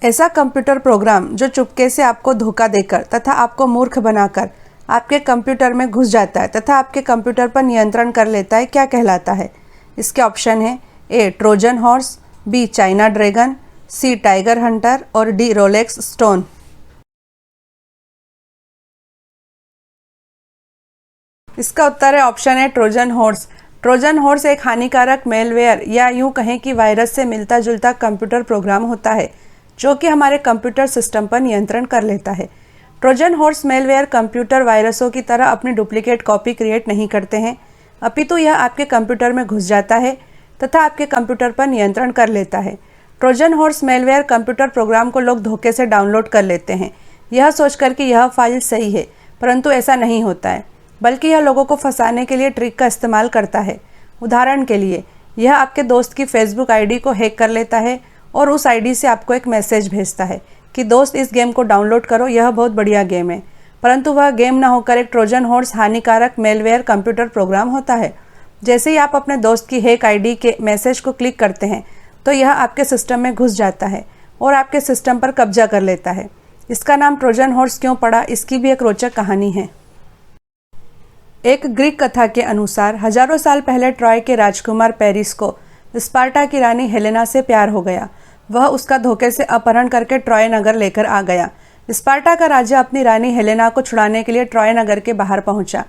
ऐसा computer program जो चुपके से आपको धोखा देकर तथा आपको मूर्ख बनाकर आपके कंप्यूटर में घुस जाता है तथा आपके कंप्यूटर पर नियंत्रण कर लेता है, क्या कहलाता है? इसके ऑप्शन है A Trojan horse, B China dragon, C tiger hunter और डी रोलेक्स स्टोन। इसका उत्तर है ऑप्शन है ट्रोजन हॉर्स। ट्रोजन हॉर्स एक हानिकारक मेलवेयर या यूं कहें कि वायरस से मिलता जुलता कंप्यूटर प्रोग्राम होता है जो कि हमारे कंप्यूटर सिस्टम पर नियंत्रण कर लेता है। ट्रोजन हॉर्स मेलवेयर कंप्यूटर वायरसों की तरह अपनी डुप्लीकेट कॉपी क्रिएट नहीं करते हैं, अपितु यह आपके कंप्यूटर में घुस जाता है तथा आपके कंप्यूटर पर नियंत्रण कर लेता है। Trojan horse malware computer program को लोग धोखे से डाउनलोड कर लेते हैं, यह सोचकर कि यह फाइल सही है, परंतु ऐसा नहीं होता है, बल्कि यह लोगों को फंसाने के लिए ट्रिक का इस्तेमाल करता है। उदाहरण के लिए, यह आपके दोस्त की फेसबुक आईडी को हैक कर लेता है और उस आईडी से आपको एक मैसेज भेजता है कि दोस्त इस गेम को डाउनलोड करो, यह बहुत बढ़िया गेम है, परंतु वह गेम न होकर एक ट्रोजन हॉर्स हानिकारक मेलवेयर कंप्यूटर प्रोग्राम होता है। जैसे ही आप अपने दोस्त की हैक आईडी के मैसेज को क्लिक करते हैं तो यह आपके सिस्टम में घुस जाता है और आपके सिस्टम पर कब्जा कर लेता है। इसका नाम ट्रोजन हॉर्स क्यों पड़ा, इसकी भी एक रोचक कहानी है। एक ग्रीक कथा के अनुसार हजारों साल पहले ट्रॉय के राजकुमार पेरिस को स्पार्टा की रानी हेलेना से प्यार हो गया। वह उसका धोखे से अपहरण करके ट्रॉय नगर लेकर आ गया। स्पार्टा का राजा अपनी रानी हेलेना को छुड़ाने के लिए ट्रॉय नगर के बाहर पहुंचा।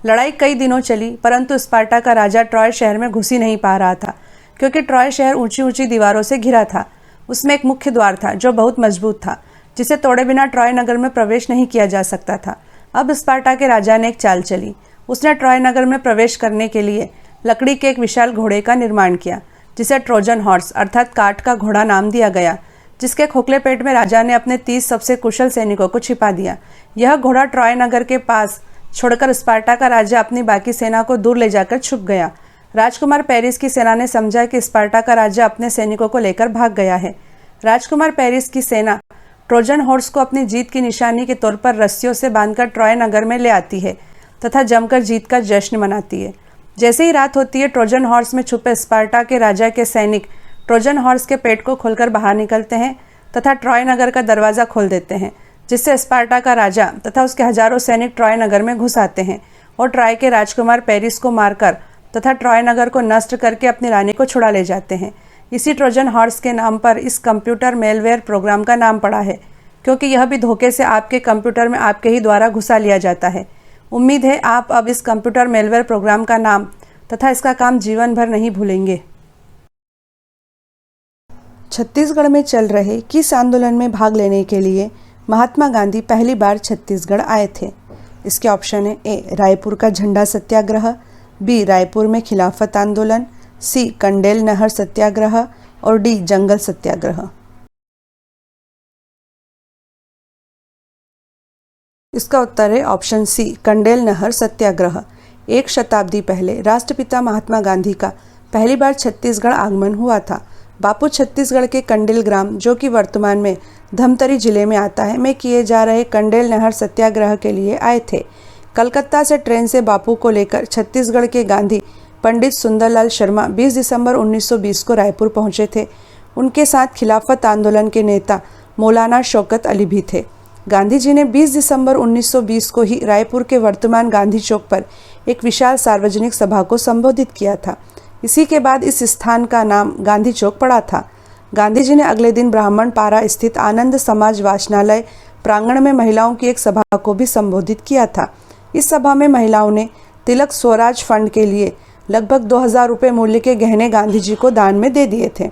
लड़ाई कई दिनों चली, परंतु स्पार्टा का राजा ट्रॉय शहर में घुस ही नहीं पा रहा था, क्योंकि ट्रॉय शहर ऊंची ऊंची दीवारों से घिरा था। उसमें एक मुख्य द्वार था जो बहुत मजबूत था, जिसे तोड़े बिना ट्रॉय नगर में प्रवेश नहीं किया जा सकता था। अब स्पार्टा के राजा ने एक चाल चली। उसने ट्रॉय नगर में प्रवेश करने के लिए लकड़ी के एक विशाल घोड़े का निर्माण किया, जिसे ट्रोजन हॉर्स अर्थात काठ का घोड़ा नाम दिया गया, जिसके खोखले पेट में राजा ने अपने 30 सबसे कुशल सैनिकों को छिपा दिया। यह घोड़ा ट्रॉय नगर के पास छोड़कर स्पार्टा का राजा अपनी बाकी सेना को दूर ले जाकर छुप गया। राजकुमार पेरिस की सेना ने समझा कि स्पार्टा का राजा अपने सैनिकों को लेकर भाग गया है। राजकुमार पेरिस की सेना ट्रोजन हॉर्स को अपनी जीत की निशानी के तौर पर रस्सियों से बांधकर ट्रॉय नगर में ले आती है तथा जमकर जीत का जश्न मनाती है। जैसे ही रात होती है, ट्रोजन हॉर्स में छुपे स्पार्टा के राजा के सैनिक ट्रोजन हॉर्स के पेट को खोलकर बाहर निकलते हैं तथा ट्रॉय नगर का दरवाज़ा खोल देते हैं, जिससे स्पार्टा का राजा तथा उसके हजारों सैनिक ट्रॉय नगर में घुस आते हैं और ट्रॉय के राजकुमार पेरिस को मारकर तथा ट्रॉय नगर को नष्ट करके अपनी रानी को छुड़ा ले जाते हैं। इसी ट्रोजन हॉर्स के नाम पर इस कंप्यूटर मेलवेयर प्रोग्राम का नाम पड़ा है, क्योंकि यह भी धोखे से आपके कंप्यूटर में आपके ही द्वारा घुसा लिया जाता है। उम्मीद है आप अब इस कंप्यूटर मेलवेयर प्रोग्राम का नाम तथा इसका काम जीवन भर नहीं भूलेंगे। छत्तीसगढ़ में चल रहे किस आंदोलन में भाग लेने के लिए महात्मा गांधी पहली बार छत्तीसगढ़ आए थे? इसके ऑप्शन है ए रायपुर का झंडा सत्याग्रह, बी रायपुर में खिलाफत आंदोलन, सी कंडेल नहर सत्याग्रह और डी जंगल सत्याग्रह। इसका उत्तर है ऑप्शन सी कंडेल नहर सत्याग्रह। एक शताब्दी पहले राष्ट्रपिता महात्मा गांधी का पहली बार छत्तीसगढ़ आगमन हुआ था। बापू छत्तीसगढ़ के कंडेल ग्राम, जो कि वर्तमान में धमतरी जिले में आता है, में किए जा रहे कंडेल नहर सत्याग्रह के लिए आए थे। कलकत्ता से ट्रेन से बापू को लेकर छत्तीसगढ़ के गांधी पंडित सुंदरलाल शर्मा 20 दिसंबर 1920 को रायपुर पहुंचे थे। उनके साथ खिलाफत आंदोलन के नेता मौलाना शौकत अली भी थे। गांधी जी ने 20 दिसंबर 1920 को ही रायपुर के वर्तमान गांधी चौक पर एक विशाल सार्वजनिक सभा को संबोधित किया था। इसी के बाद इस स्थान का नाम गांधी चौक पड़ा था। गांधी जी ने अगले दिन ब्राह्मण पारा स्थित आनंद समाज वाचनालय प्रांगण में महिलाओं की एक सभा को भी संबोधित किया था। इस सभा में महिलाओं ने तिलक स्वराज फंड के लिए लगभग 2000 रुपये मूल्य के गहने गांधी जी को दान में दे दिए थे।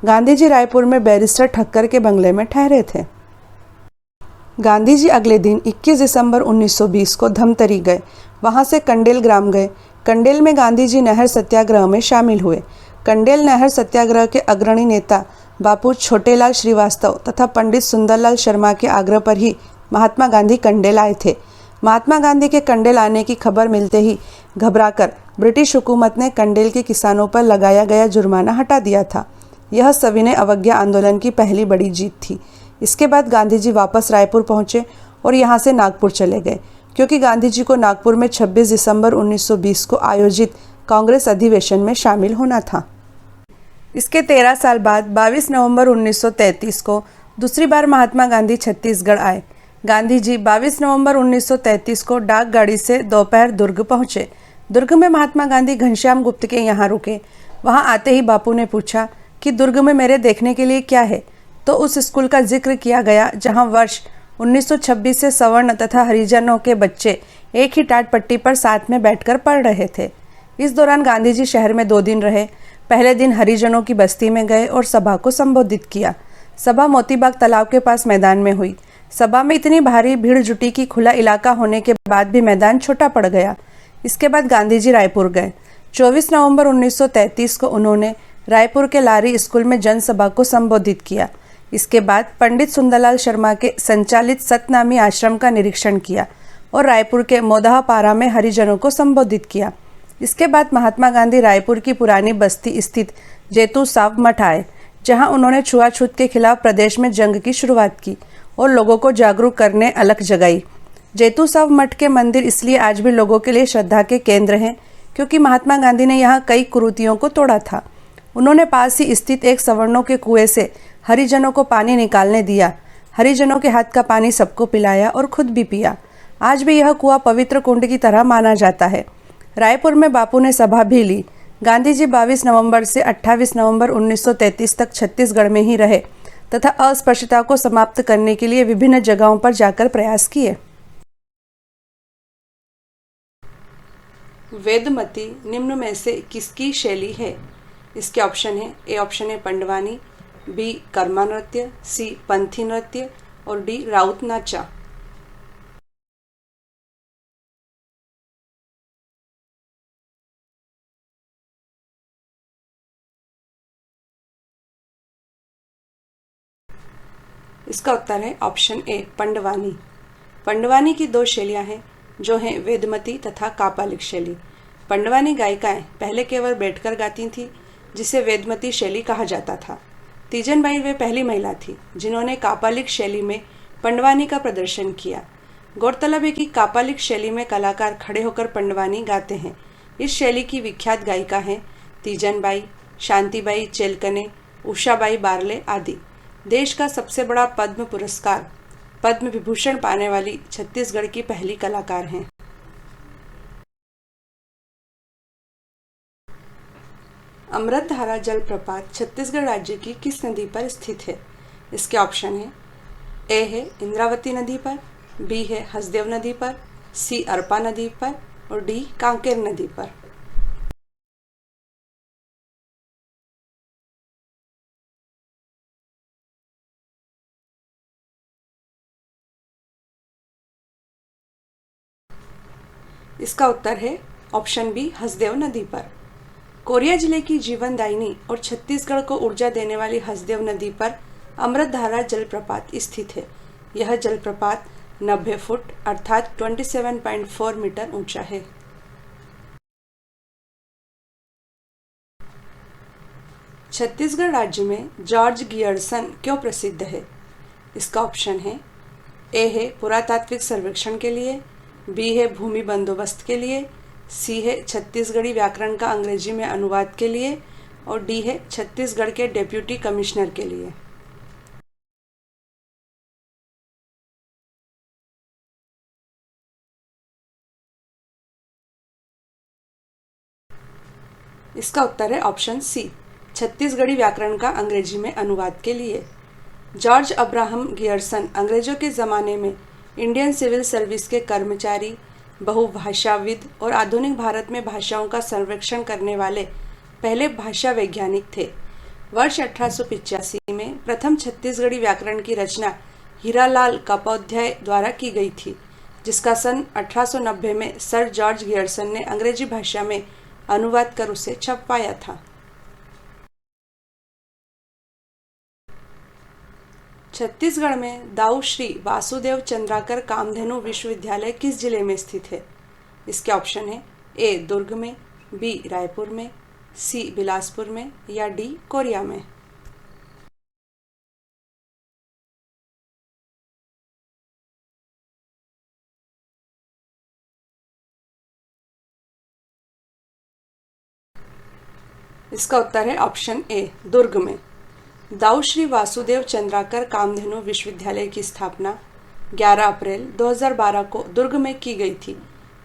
गांधी जी रायपुर में बैरिस्टर ठक्कर के बंगले में ठहरे थे। गांधी जी अगले दिन 21 दिसंबर 1920 को धमतरी गए, वहां से कंडेल ग्राम गए। कंडेल में गांधी जी नहर सत्याग्रह में शामिल हुए। कंडेल नहर सत्याग्रह के अग्रणी नेता बापू छोटेलाल श्रीवास्तव तथा पंडित सुंदरलाल शर्मा के आग्रह पर ही महात्मा गांधी कंडेल आए थे। महात्मा गांधी के कंडेल आने की खबर मिलते ही घबराकर ब्रिटिश हुकूमत ने कंडेल के किसानों पर लगाया गया जुर्माना हटा दिया था। यह सविनय अवज्ञा आंदोलन की पहली बड़ी जीत थी। इसके बाद गांधी जी वापस रायपुर पहुंचे और यहाँ से नागपुर चले गए, क्योंकि गांधी जी को नागपुर में 26 दिसंबर 1920 को आयोजित कांग्रेस अधिवेशन में शामिल होना था। इसके 13 साल बाद 22 नवंबर 1933 को दूसरी बार महात्मा गांधी छत्तीसगढ़ आए। गांधी जी 22 नवंबर 1933 को डाक गाड़ी से दोपहर दुर्ग पहुंचे। दुर्ग में महात्मा गांधी घनश्याम गुप्त के यहाँ रुके। वहां आते ही बापू ने पूछा कि दुर्ग में मेरे देखने के लिए क्या है, तो उस स्कूल का जिक्र किया गया जहां वर्ष 1926 से सवर्ण तथा हरिजनों के बच्चे एक ही टाट पट्टी पर साथ में बैठकर पढ़ रहे थे। इस दौरान गांधी जी शहर में 2 दिन रहे। पहले दिन हरिजनों की बस्ती में गए और सभा को संबोधित किया। सभा मोतीबाग तालाब के पास मैदान में हुई। सभा में इतनी भारी भीड़ जुटी कि खुला इलाका होने के बाद भी मैदान छोटा पड़ गया। इसके बाद गांधी जी रायपुर गए। 24 नवंबर 1933 को उन्होंने रायपुर के लारी स्कूल में जनसभा को संबोधित किया। इसके बाद पंडित सुंदरलाल शर्मा के संचालित सतनामी आश्रम का निरीक्षण किया और रायपुर के मोदापारा में हरिजनों को संबोधित किया। इसके बाद महात्मा गांधी रायपुर की पुरानी बस्ती स्थित जेतू साव मठ आए, जहां उन्होंने छुआछूत के खिलाफ प्रदेश में जंग की शुरुआत की और लोगों को जागरूक करने अलख जगाई। जेतू साव मठ के मंदिर इसलिए आज भी लोगों के लिए श्रद्धा के केंद्र हैं, क्योंकि महात्मा गांधी ने यहाँ कई कुरीतियों को तोड़ा था। उन्होंने पास ही स्थित एक सवर्णों के कुएं से हरिजनों को पानी निकालने दिया। हरिजनों के हाथ का पानी सबको पिलाया और खुद भी पिया। आज भी यह कुआं पवित्र कुंड की तरह माना जाता है। रायपुर में बापू ने सभा भी ली। गांधी जी 22 नवंबर से 28 नवंबर 1933 तक छत्तीसगढ़ में ही रहे तथा अस्पृश्यता को समाप्त करने के लिए विभिन्न जगहों पर जाकर प्रयास किए। वेदमती निम्न में से किसकी शैली है? इसके ऑप्शन है, ए ऑप्शन है पंडवानी, बी कर्मा नृत्य, सी पंथी नृत्य और डी राउत नाचा। इसका उत्तर है ऑप्शन ए पंडवानी। पंडवानी की 2 शैलियां हैं, जो हैं वेदमती तथा कापालिक शैली। पंडवानी गायिकाएं पहले केवल बैठकर गाती थीं, जिसे वेदमती शैली कहा जाता था। तीजन बाई वे पहली महिला थी जिन्होंने कापालिक शैली में पंडवानी का प्रदर्शन किया। गौरतलब है कि कापालिक शैली में कलाकार खड़े होकर पंडवानी गाते हैं। इस शैली की विख्यात गायिका हैं तीजन बाई, शांतिबाई चेलकने, उषाबाई बारले आदि। देश का सबसे बड़ा पद्म पुरस्कार पद्म विभूषण पाने वाली छत्तीसगढ़ की पहली कलाकार हैं। अमृतधारा जलप्रपात छत्तीसगढ़ राज्य की किस नदी पर स्थित है? इसके ऑप्शन है, ए है इंद्रावती नदी पर, बी है हसदेव नदी पर, सी अरपा नदी पर और डी कांकेर नदी पर। इसका उत्तर है ऑप्शन बी हसदेव नदी पर। कोरिया जिले की जीवनदायिनी और छत्तीसगढ़ को ऊर्जा देने वाली हसदेव नदी पर अमृतधारा जलप्रपात स्थित है। यह जलप्रपात 90 फुट अर्थात 27.4 मीटर ऊंचा है। छत्तीसगढ़ राज्य में जॉर्ज गियर्सन क्यों प्रसिद्ध है? इसका ऑप्शन है, ए है पुरातात्विक सर्वेक्षण के लिए, बी है भूमि बंदोबस्त के लिए, सी है छत्तीसगढ़ी व्याकरण का अंग्रेजी में अनुवाद के लिए और डी है छत्तीसगढ़ के डेप्यूटी कमिश्नर के लिए। इसका उत्तर है ऑप्शन सी, छत्तीसगढ़ी व्याकरण का अंग्रेजी में अनुवाद के लिए। जॉर्ज अब्राहम गियर्सन अंग्रेजों के ज़माने में इंडियन सिविल सर्विस के कर्मचारी, बहुभाषाविद और आधुनिक भारत में भाषाओं का सर्वेक्षण करने वाले पहले भाषा वैज्ञानिक थे। वर्ष 1885 में प्रथम छत्तीसगढ़ी व्याकरण की रचना हीरालाल कापोध्याय द्वारा की गई थी, जिसका सन 1890 में सर जॉर्ज गियर्सन ने अंग्रेजी भाषा में अनुवाद कर उसे छपवाया था। छत्तीसगढ़ में दाऊ श्री वासुदेव चंद्राकर कामधेनु विश्वविद्यालय किस जिले में स्थित है? इसके ऑप्शन है, ए दुर्ग में, बी रायपुर में, सी बिलासपुर में या डी कोरिया में। इसका उत्तर है ऑप्शन ए दुर्ग में। दाऊ श्री वासुदेव चंद्राकर कामधेनु विश्वविद्यालय की स्थापना 11 अप्रैल 2012 को दुर्ग में की गई थी।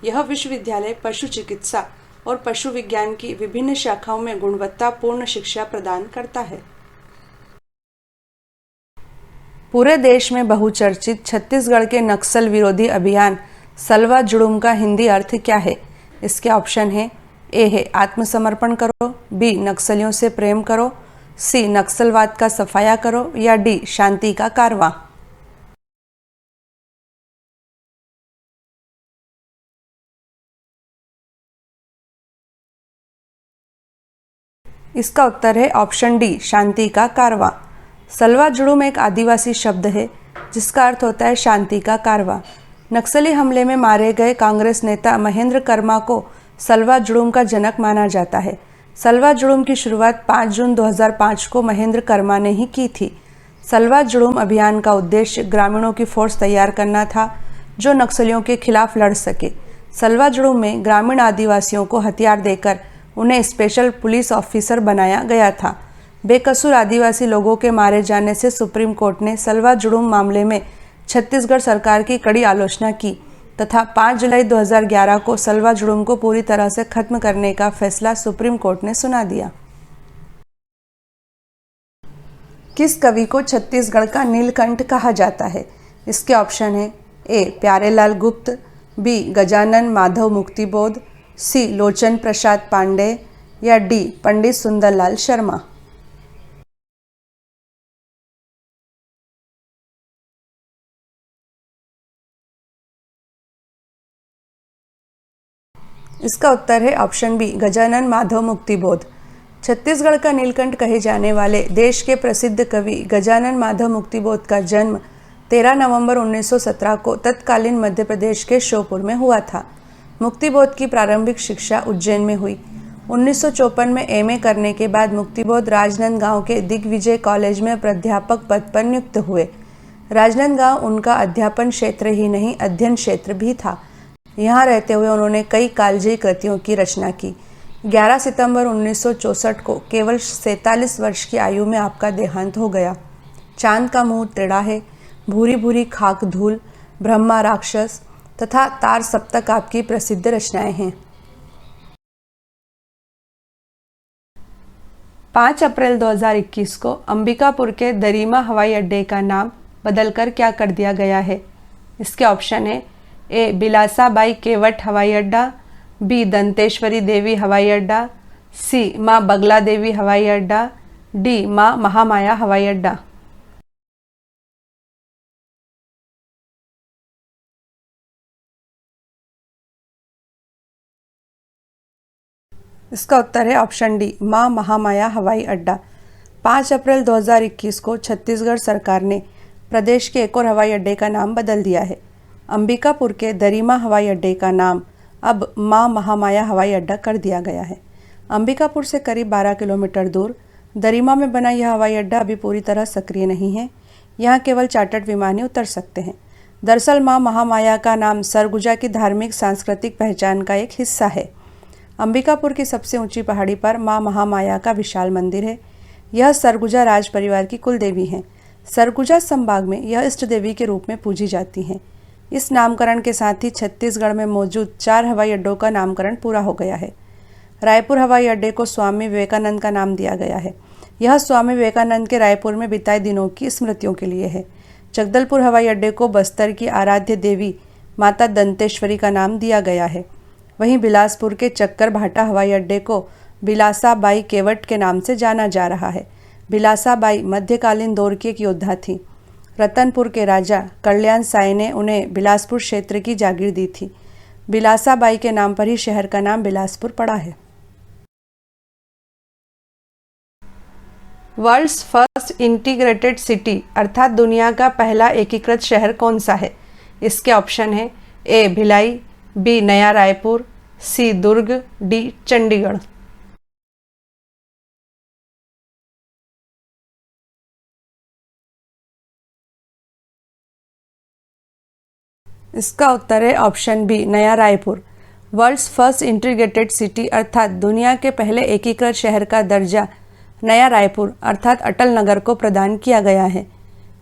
यह विश्वविद्यालय पशु चिकित्सा और पशु विज्ञान की विभिन्न शाखाओं में गुणवत्तापूर्ण शिक्षा प्रदान करता है। पूरे देश में बहुचर्चित छत्तीसगढ़ के नक्सल विरोधी अभियान सलवा जुड़ूम का हिंदी अर्थ क्या है? इसके ऑप्शन है ए है आत्मसमर्पण करो, बी नक्सलियों से प्रेम करो, सी नक्सलवाद का सफाया करो या डी शांति का कारवां। इसका उत्तर है ऑप्शन डी शांति का कारवां। सलवा जुड़ूम एक आदिवासी शब्द है जिसका अर्थ होता है शांति का कारवां। नक्सली हमले में मारे गए कांग्रेस नेता महेंद्र कर्मा को सलवा जुड़ूम का जनक माना जाता है। सलवा जुड़ूम की शुरुआत 5 जून 2005 को महेंद्र कर्मा ने ही की थी। सलवा जुड़ूम अभियान का उद्देश्य ग्रामीणों की फोर्स तैयार करना था जो नक्सलियों के खिलाफ लड़ सके। सलवा जुड़ूम में ग्रामीण आदिवासियों को हथियार देकर उन्हें स्पेशल पुलिस ऑफिसर बनाया गया था। बेकसूर आदिवासी लोगों के मारे जाने से सुप्रीम कोर्ट ने सलवा जुड़ूम मामले में छत्तीसगढ़ सरकार की कड़ी आलोचना की तथा 5 जुलाई 2011 को सलवा जुड़ूम को पूरी तरह से खत्म करने का फैसला सुप्रीम कोर्ट ने सुना दिया। किस कवि को छत्तीसगढ़ का नीलकंठ कहा जाता है? इसके ऑप्शन है ए प्यारेलाल गुप्त, बी गजानन माधव मुक्तिबोध, सी लोचन प्रसाद पांडे या डी पंडित सुंदरलाल शर्मा। इसका उत्तर है ऑप्शन बी गजानन माधव मुक्तिबोध। छत्तीसगढ़ का नीलकंठ कहे जाने वाले देश के प्रसिद्ध कवि गजानन माधव मुक्तिबोध का जन्म 13 नवंबर 1917 को तत्कालीन मध्य प्रदेश के श्योपुर में हुआ था। मुक्तिबोध की प्रारंभिक शिक्षा उज्जैन में हुई। 1954 में एमए करने के बाद मुक्तिबोध राजनांदगांव के दिग्विजय कॉलेज में प्राध्यापक पद पर नियुक्त हुए। राजनांदगांव उनका अध्यापन क्षेत्र ही नहीं अध्ययन क्षेत्र भी था। यहाँ रहते हुए उन्होंने कई कालजयी कृतियों की रचना की। 11 सितंबर 1964 को केवल 47 वर्ष की आयु में आपका देहांत हो गया। चांद का मुंह टेढ़ा है, भूरी भूरी खाक धूल, ब्रह्मा राक्षस तथा तार सप्तक आपकी प्रसिद्ध रचनाएं हैं। 5 अप्रैल 2021 को अंबिकापुर के दरिमा हवाई अड्डे का नाम बदलकर क्या कर दिया गया है? इसके ऑप्शन है ए बिलासाबाई केवट हवाई अड्डा, बी दंतेश्वरी देवी हवाई अड्डा, सी माँ बगला देवी हवाई अड्डा, डी माँ महामाया हवाई अड्डा। इसका उत्तर है ऑप्शन डी माँ महामाया हवाई अड्डा। 5 अप्रैल 2021 को छत्तीसगढ़ सरकार ने प्रदेश के एक और हवाई अड्डे का नाम बदल दिया है। अंबिकापुर के दरिमा हवाई अड्डे का नाम अब माँ महामाया हवाई अड्डा कर दिया गया है। अंबिकापुर से करीब 12 किलोमीटर दूर दरिमा में बना यह हवाई अड्डा अभी पूरी तरह सक्रिय नहीं है। यहाँ केवल चार्टर्ड विमान ही उतर सकते हैं। दरअसल माँ महामाया का नाम सरगुजा की धार्मिक सांस्कृतिक पहचान का एक हिस्सा है। अंबिकापुर की सबसे ऊंची पहाड़ी पर माँ महामाया का विशाल मंदिर है। यह सरगुजा राज परिवार की कुल देवी हैं। सरगुजा संभाग में यह इष्ट देवी के रूप में पूजी जाती हैं। इस नामकरण के साथ ही छत्तीसगढ़ में मौजूद 4 हवाई अड्डों का नामकरण पूरा हो गया है। रायपुर हवाई अड्डे को स्वामी विवेकानंद का नाम दिया गया है। यह स्वामी विवेकानंद के रायपुर में बिताए दिनों की स्मृतियों के लिए है। जगदलपुर हवाई अड्डे को बस्तर की आराध्य देवी माता दंतेश्वरी का नाम दिया गया है। वहीं बिलासपुर के चक्कर भाटा हवाई अड्डे को बिलासाबाई केवट के नाम से जाना जा रहा है। बिलासाबाई मध्यकालीन दौर की एक योद्धा थी। रतनपुर के राजा कल्याण साय ने उन्हें बिलासपुर क्षेत्र की जागीर दी थी। बिलासाबाई के नाम पर ही शहर का नाम बिलासपुर पड़ा है। वर्ल्ड्स फर्स्ट इंटीग्रेटेड सिटी अर्थात दुनिया का पहला एकीकृत शहर कौन सा है? इसके ऑप्शन है ए Bhilai, B Naya Raipur, C Durg, D Chandigarh. इसका उत्तर है option B Naya Raipur. World's first integrated city अर्थात दुनिया के पहले एकीकृत शहर का दर्जा नया रायपुर अर्थात अटल नगर को प्रदान किया गया है।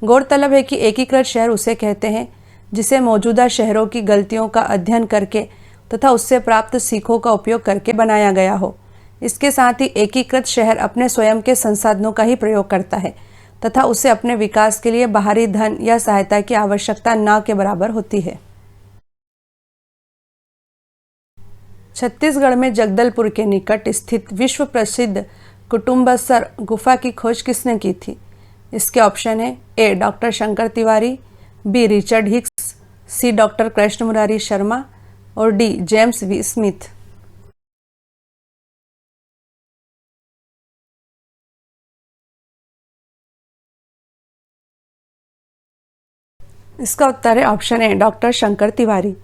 गौरतलब है कि एकीकृत शहर उसे कहते हैं जिसे मौजूदा शहरों की गलतियों का अध्ययन करके तथा उससे प्राप्त सीखों का उपयोग करके बनाया गया हो। इसके साथ ही एकीकृत शहर अपने स्वयं के संसाधनों का ही प्रयोग करता है तथा उसे अपने विकास के लिए बाहरी धन या सहायता की आवश्यकता न के बराबर होती है। छत्तीसगढ़ में जगदलपुर के निकट स्थित विश्व प्रसिद्ध कुटुम्बसर गुफा की खोज किसने की थी? इसके ऑप्शन है A doctor Shankar Tiwari, B Richard Hicks, C doctor Krishna Murari Sharma और डी जेम्स वी स्मिथ। इसका उत्तर है option A doctor Shankar Tiwari.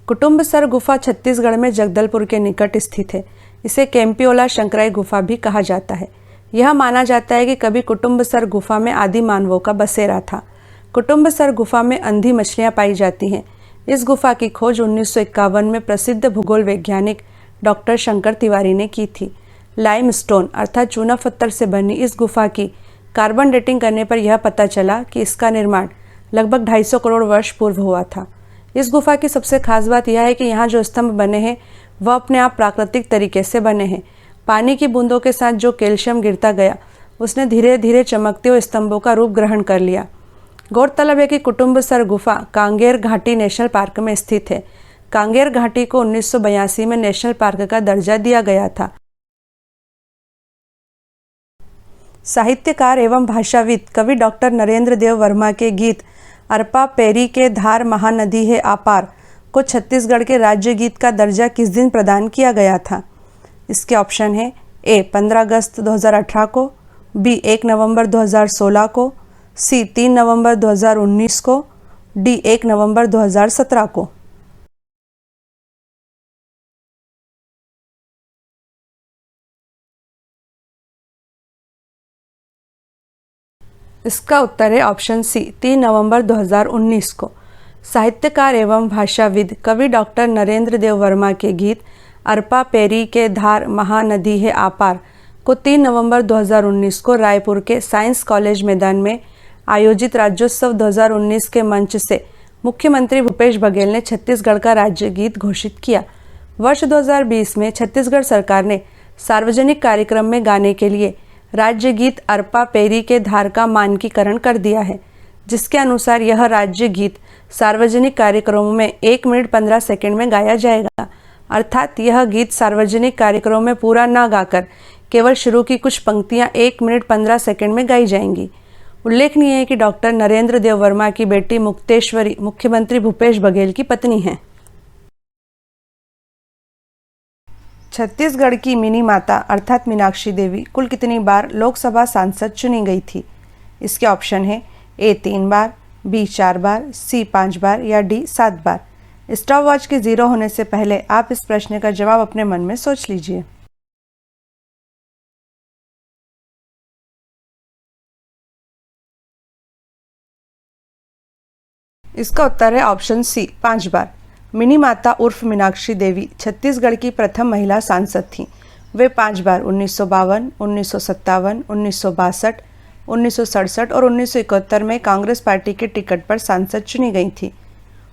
Kutumbsar गुफा छत्तीसगढ़ में जगदलपुर के निकट स्थित है। इसे केम्पियोला शंकराई गुफा भी कहा जाता है। यह माना जाता है कि कभी कुटुम्बसर गुफा में आदि मानवों का बसेरा था। कुटुम्बसर गुफा में अंधी मछलियां पाई जाती हैं। इस गुफा की खोज 1951 में प्रसिद्ध भूगोल वैज्ञानिक डॉक्टर शंकर तिवारी ने की थी। लाइमस्टोन अर्थात चूना पत्थर से बनी इस गुफा की कार्बन डेटिंग करने पर यह पता चला कि इसका निर्माण लगभग 250 करोड़ वर्ष पूर्व हुआ था। इस गुफा की सबसे खास बात यह है कि यहाँ जो स्तंभ बने हैं वह अपने आप प्राकृतिक तरीके से बने हैं। पानी की बूंदों के साथ जो कैल्शियम गिरता गया उसने धीरे धीरे चमकते हुए स्तंभों का रूप ग्रहण कर लिया। गौरतलब है कि कुटुम्बसर गुफा कांगेर घाटी नेशनल पार्क में स्थित है। कांगेर घाटी को 1982 में नेशनल पार्क का दर्जा दिया गया था। साहित्यकार एवं भाषाविद कवि डॉक्टर नरेंद्र देव वर्मा के गीत अरपा पेरी के धार महानदी है आपार को छत्तीसगढ़ के राज्य गीत का दर्जा किस दिन प्रदान किया गया था? इसके ऑप्शन है ए 15 अगस्त 2018 को, बी 1 नवंबर 2016 को, सी 3 नवंबर 2019 को, डी 1 नवंबर 2017 को। इसका उत्तर है ऑप्शन सी 3 नवंबर 2019 को। साहित्यकार एवं भाषाविद कवि डॉक्टर नरेंद्र देव वर्मा के गीत अरपा पेरी के धार महानदी है आपार को 3 नवंबर 2019 को रायपुर के साइंस कॉलेज मैदान में आयोजित राज्योत्सव 2019 के मंच से मुख्यमंत्री भूपेश बघेल ने छत्तीसगढ़ का राज्य गीत घोषित किया। वर्ष 2020 में छत्तीसगढ़ सरकार ने सार्वजनिक कार्यक्रम में गाने के लिए राज्य गीत अरपा पेरी के धार का मानकीकरण कर दिया है, जिसके अनुसार यह राज्य गीत सार्वजनिक कार्यक्रमों में 1 मिनट 15 सेकंड में गाया जाएगा। अर्थात यह गीत सार्वजनिक कार्यक्रमों में पूरा न गाकर केवल शुरू की कुछ पंक्तियां 1 मिनट 15 सेकंड में गाई जाएंगी। उल्लेखनीय है कि डॉक्टर नरेंद्र देव वर्मा की बेटी मुक्तेश्वरी मुख्यमंत्री भूपेश बघेल की पत्नी हैं। छत्तीसगढ़ की मिनी माता अर्थात मीनाक्षी देवी कुल कितनी बार लोकसभा सांसद चुनी गई थी? इसके ऑप्शन है ए 3 बार, बी 4 बार, सी 5 बार या डी 7 बार। स्टॉप वॉच के 0 होने से पहले आप इस प्रश्न का जवाब अपने मन में सोच लीजिए। इसका उत्तर है ऑप्शन सी 5 बार। मिनी माता उर्फ मीनाक्षी देवी छत्तीसगढ़ की प्रथम महिला सांसद थीं। वे 5 बार 1952, 1957, 1962, 1967 और 1971 में कांग्रेस पार्टी के टिकट पर सांसद चुनी गई थी।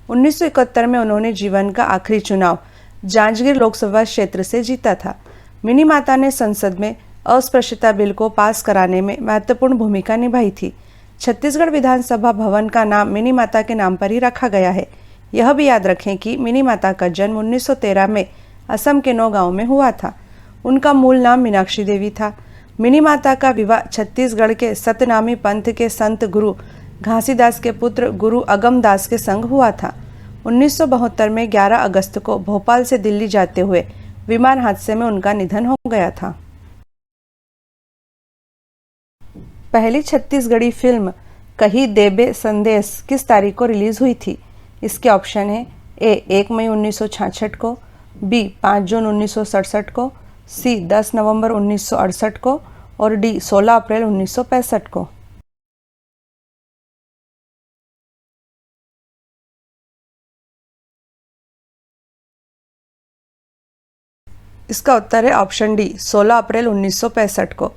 1971 में उन्होंने जीवन का आखिरी चुनाव जांजगीर लोकसभा क्षेत्र से जीता था। मिनी माता ने संसद में अस्पृश्यता बिल को पास कराने में महत्वपूर्ण भूमिका निभाई थी। छत्तीसगढ़ विधानसभा भवन का नाम मिनी माता के नाम पर ही रखा गया है। यह भी याद रखें कि मिनी माता का जन्म 1913 में असम के नौगांव में हुआ था। उनका मूल नाम मीनाक्षी देवी था। मिनी माता का विवाह छत्तीसगढ़ के सतनामी पंथ के संत गुरु घासीदास के पुत्र गुरु अगम दास के संग हुआ था। 1972 में 11 अगस्त को भोपाल से दिल्ली जाते हुए विमान हादसे में उनका निधन हो गया था। पहली छत्तीसगढ़ी फिल्म कही देबे संदेश किस तारीख को रिलीज हुई थी? इसके ऑप्शन है ए 1 मई 1966 को, बी 5 जून 1967 को, सी 10 नवंबर 1968 को और डी 16 अप्रैल 1965 को। इसका उत्तर है ऑप्शन डी 16 अप्रैल 1965 को।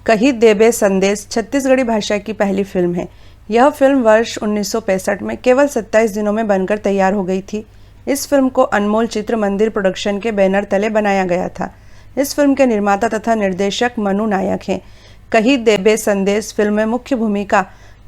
कही देबे संदेश छत्तीसगढ़ी भाषा की पहली फिल्म है। यह फिल्म वर्ष 1965 में केवल 27 दिनों में बनकर तैयार हो गई थी। इस फिल्म को अनमोल चित्र मंदिर प्रोडक्शन के बैनर तले बनाया गया था। इस फिल्म के निर्माता तथा निर्देशक मनु नायक हैं। कही देबे संदेश फिल्म में मुख्य भूमिका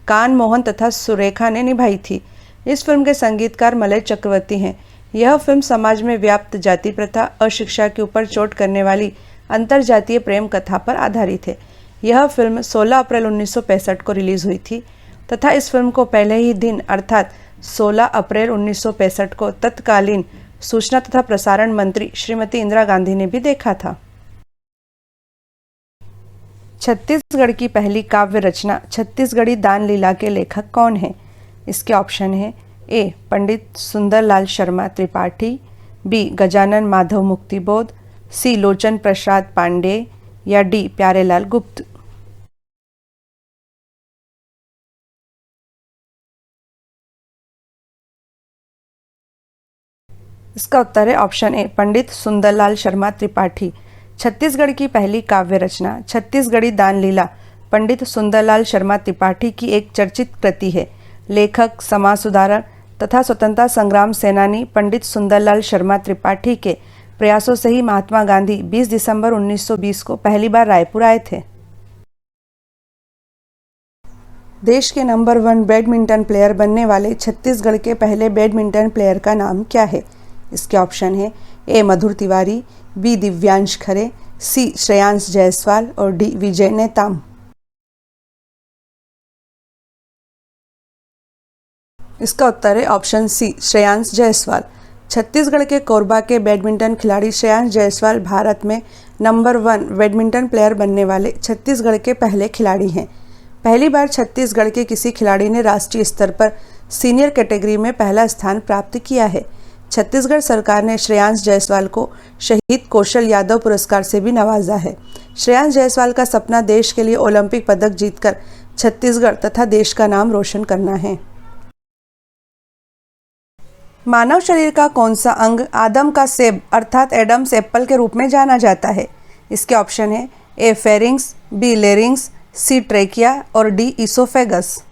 कान मोहन तथा सुरेखा ने निभाई थी। इस फिल्म के संगीतकार मलय चक्रवर्ती हैं। यह फिल्म समाज में व्याप्त जाति प्रथा, अशिक्षा के ऊपर चोट करने वाली अंतरजातीय प्रेम कथा पर आधारित है। यह फिल्म 16 अप्रैल 1965 को रिलीज हुई थी तथा इस फिल्म को पहले ही दिन अर्थात 16 अप्रैल 1965 को तत्कालीन सूचना तथा प्रसारण मंत्री श्रीमती इंदिरा गांधी ने भी देखा था। छत्तीसगढ़ की पहली काव्य रचना छत्तीसगढ़ी दान लीला के लेखक कौन है? इसके ऑप्शन है ए. पंडित सुंदरलाल शर्मा त्रिपाठी, बी. गजानन माधव मुक्तिबोध, सी. लोचन प्रसाद पांडे या डी. प्यारेलाल गुप्त। इसका उत्तर है ऑप्शन ए. पंडित सुंदरलाल शर्मा त्रिपाठी। छत्तीसगढ़ की पहली काव्य रचना छत्तीसगढ़ी दान लीला पंडित सुंदरलाल शर्मा त्रिपाठी की एक चर्चित कृति है। लेखक, समाज सुधारक तथा स्वतंत्रता संग्राम सेनानी पंडित सुंदरलाल शर्मा त्रिपाठी के प्रयासों से ही महात्मा गांधी 20 दिसंबर 1920 को पहली बार रायपुर आए थे। देश के नंबर 1 बैडमिंटन प्लेयर बनने वाले छत्तीसगढ़ के पहले बैडमिंटन प्लेयर का नाम क्या है? इसके ऑप्शन है ए. मधुर तिवारी, बी. दिव्यांश खरे, सी. श्रेयांश जायसवाल और डी. विजय नेताम। इसका उत्तर है ऑप्शन सी. श्रेयांश जायसवाल। छत्तीसगढ़ के कोरबा के बैडमिंटन खिलाड़ी श्रेयांश जायसवाल भारत में नंबर 1 बैडमिंटन प्लेयर बनने वाले छत्तीसगढ़ के पहले खिलाड़ी हैं। पहली बार छत्तीसगढ़ के किसी खिलाड़ी ने राष्ट्रीय स्तर पर सीनियर कैटेगरी में पहला स्थान प्राप्त किया है। छत्तीसगढ़ सरकार ने श्रेयांश जायसवाल को शहीद कौशल यादव पुरस्कार से भी नवाजा है। श्रेयांश जायसवाल का सपना देश के लिए ओलंपिक पदक जीतकर छत्तीसगढ़ तथा देश का नाम रोशन करना है। मानव शरीर का कौन सा अंग आदम का सेब अर्थात एडम्स एप्पल के रूप में जाना जाता है? इसके ऑप्शन है A. Pharynx, B. Larynx, C. Trachea और डी. इसोफेगस।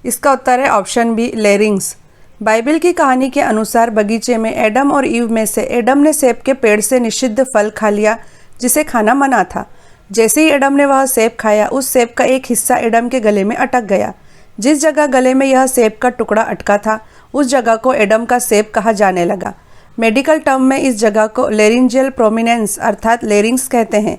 इसका उत्तर है ऑप्शन बी. लेरिंग्स। बाइबल की कहानी के अनुसार बगीचे में एडम और ईव में से एडम ने सेब के पेड़ से निषिद्ध फल खा लिया जिसे खाना मना था। जैसे ही एडम ने वह सेब खाया, उस सेब का एक हिस्सा एडम के गले में अटक गया। जिस जगह गले में यह सेब का टुकड़ा अटका था, उस जगह को एडम का सेब कहा जाने लगा। मेडिकल टर्म में इस जगह को लेरिंजियल प्रोमिनेंस अर्थात लेरिंग्स कहते हैं।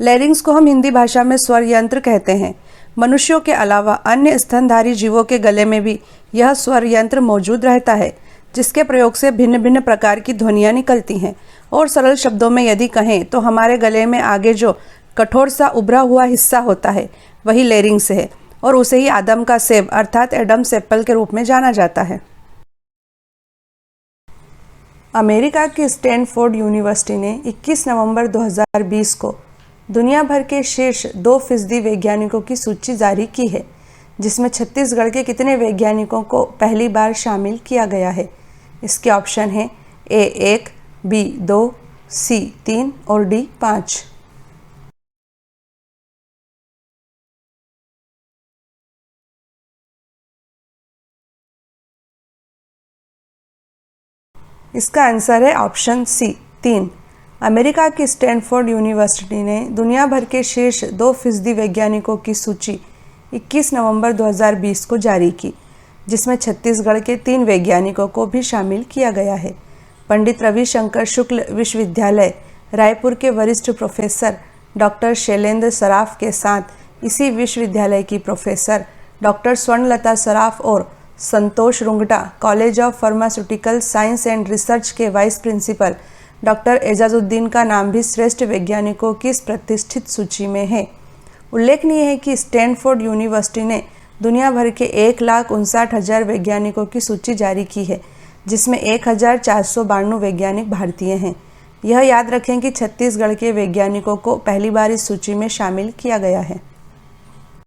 लेरिंग्स को हम हिंदी भाषा में स्वर यंत्र कहते हैं। मनुष्यों के अलावा अन्य स्तनधारी जीवों के गले में भी यह स्वर यंत्र मौजूद रहता है, जिसके प्रयोग से भिन्न भिन्न प्रकार की ध्वनियाँ निकलती हैं। और सरल शब्दों में यदि कहें तो हमारे गले में आगे जो कठोर सा उभरा हुआ हिस्सा होता है वही लेरिंग्स है और उसे ही आदम का सेब अर्थात एडम्स एप्पल के रूप में जाना जाता है। अमेरिका की स्टैनफोर्ड यूनिवर्सिटी ने 21 नवंबर 2020 को दुनिया भर के शीर्ष 2% वैज्ञानिकों की सूची जारी की है, जिसमें छत्तीसगढ़ के कितने वैज्ञानिकों को पहली बार शामिल किया गया है? इसके ऑप्शन है ए. 1, बी. 2, सी. 3 और डी. 5। इसका आंसर है ऑप्शन सी. 3। अमेरिका की स्टैनफोर्ड यूनिवर्सिटी ने दुनिया भर के शीर्ष 2% वैज्ञानिकों की सूची 21 नवंबर 2020 को जारी की, जिसमें छत्तीसगढ़ के 3 वैज्ञानिकों को भी शामिल किया गया है। पंडित रविशंकर शुक्ल विश्वविद्यालय रायपुर के वरिष्ठ प्रोफेसर डॉक्टर शैलेंद्र सराफ के साथ इसी विश्वविद्यालय की प्रोफेसर डॉक्टर स्वर्णलता सराफ और Santosh Rungta college of pharmaceutical science and research के वाइस प्रिंसिपल डॉक्टर एजाजुद्दीन का नाम भी श्रेष्ठ वैज्ञानिकों की इस प्रतिष्ठित सूची में है। उल्लेखनीय है कि स्टैनफोर्ड यूनिवर्सिटी ने दुनिया भर के 1,59,000 वैज्ञानिकों की सूची जारी की है, जिसमें 1,492 वैज्ञानिक भारतीय हैं। यह याद रखें कि छत्तीसगढ़ के वैज्ञानिकों को पहली बार इस सूची में शामिल किया गया है।